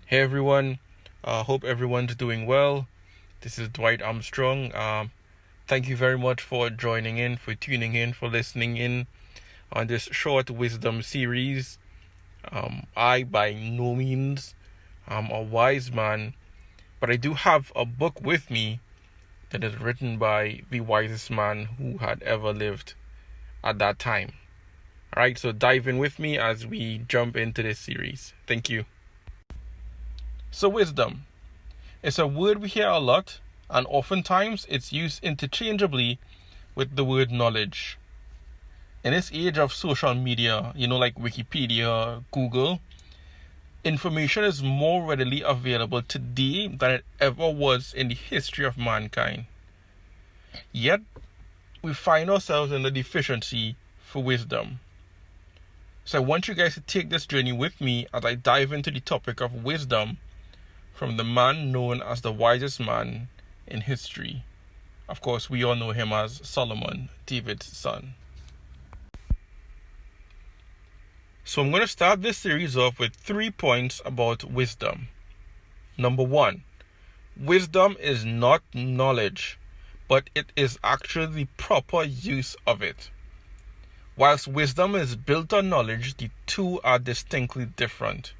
Hey everyone, hope everyone's doing well. This is Dwight Armstrong. Thank you very much for joining in, for tuning in, for listening in on this short wisdom series. I, by no means, am a wise man, but I do have a book with me that is written by the wisest man who had ever lived at that time. Alright, so dive in with me as we jump into this series. Thank you. So, wisdom. It's a word we hear a lot, and oftentimes it's used interchangeably with the word knowledge. In this age of social media, like Wikipedia, Google, information is more readily available today than it ever was in the history of mankind. Yet, we find ourselves in a deficiency for wisdom. So I want you guys to take this journey with me as I dive into the topic of wisdom from the man known as the wisest man in history. Of course, we all know him as Solomon, David's son. So I'm going to start this series off with 3 points about wisdom. Number 1, wisdom is not knowledge, but it is actually the proper use of it. Whilst wisdom is built on knowledge, the two are distinctly different.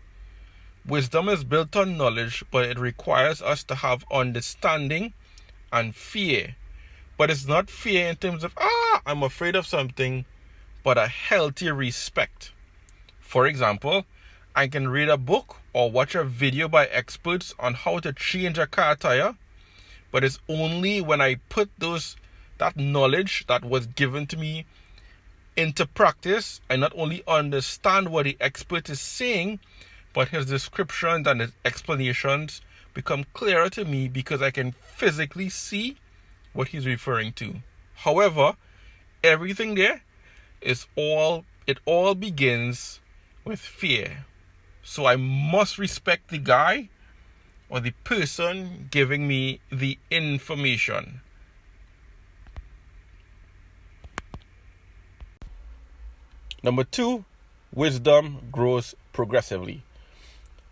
Wisdom is built on knowledge, but it requires us to have understanding and fear. But it's not fear in terms of, I'm afraid of something, but a healthy respect. For example, I can read a book or watch a video by experts on how to change a car tire, but it's only when I put that knowledge that was given to me into practice, I not only understand what the expert is saying, but his descriptions and his explanations become clearer to me because I can physically see what he's referring to. However, everything there it all begins with fear. So I must respect the guy or the person giving me the information. Number 2, wisdom grows progressively.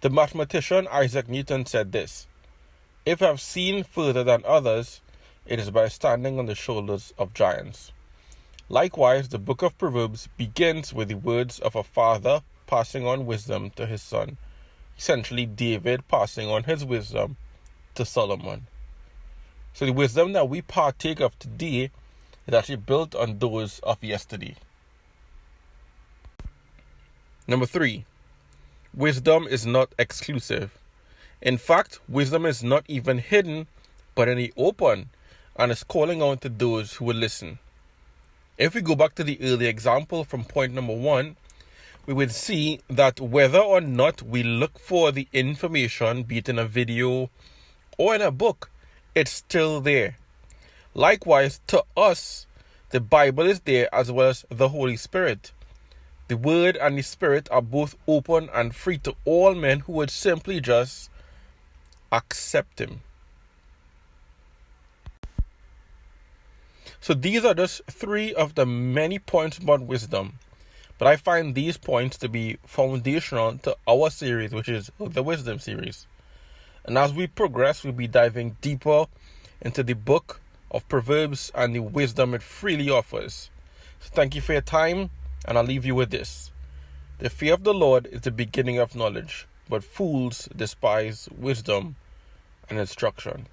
The mathematician Isaac Newton said this: "If I have seen further than others, it is by standing on the shoulders of giants." Likewise, the book of Proverbs begins with the words of a father passing on wisdom to his son, essentially David passing on his wisdom to Solomon. So the wisdom that we partake of today is actually built on those of yesterday. Number 3, wisdom is not exclusive. In fact, wisdom is not even hidden, but in the open, and is calling out to those who will listen. If we go back to the early example from point number 1, we would see that whether or not we look for the information, be it in a video or in a book, it's still there. Likewise, to us, the Bible is there as well as the Holy Spirit. The Word and the Spirit are both open and free to all men who would simply just accept Him. So these are just 3 of the many points about wisdom. But I find these points to be foundational to our series, which is the Wisdom series. And as we progress, we'll be diving deeper into the book of Proverbs and the wisdom it freely offers. So thank you for your time. And I'll leave you with this: the fear of the Lord is the beginning of knowledge, but fools despise wisdom and instruction.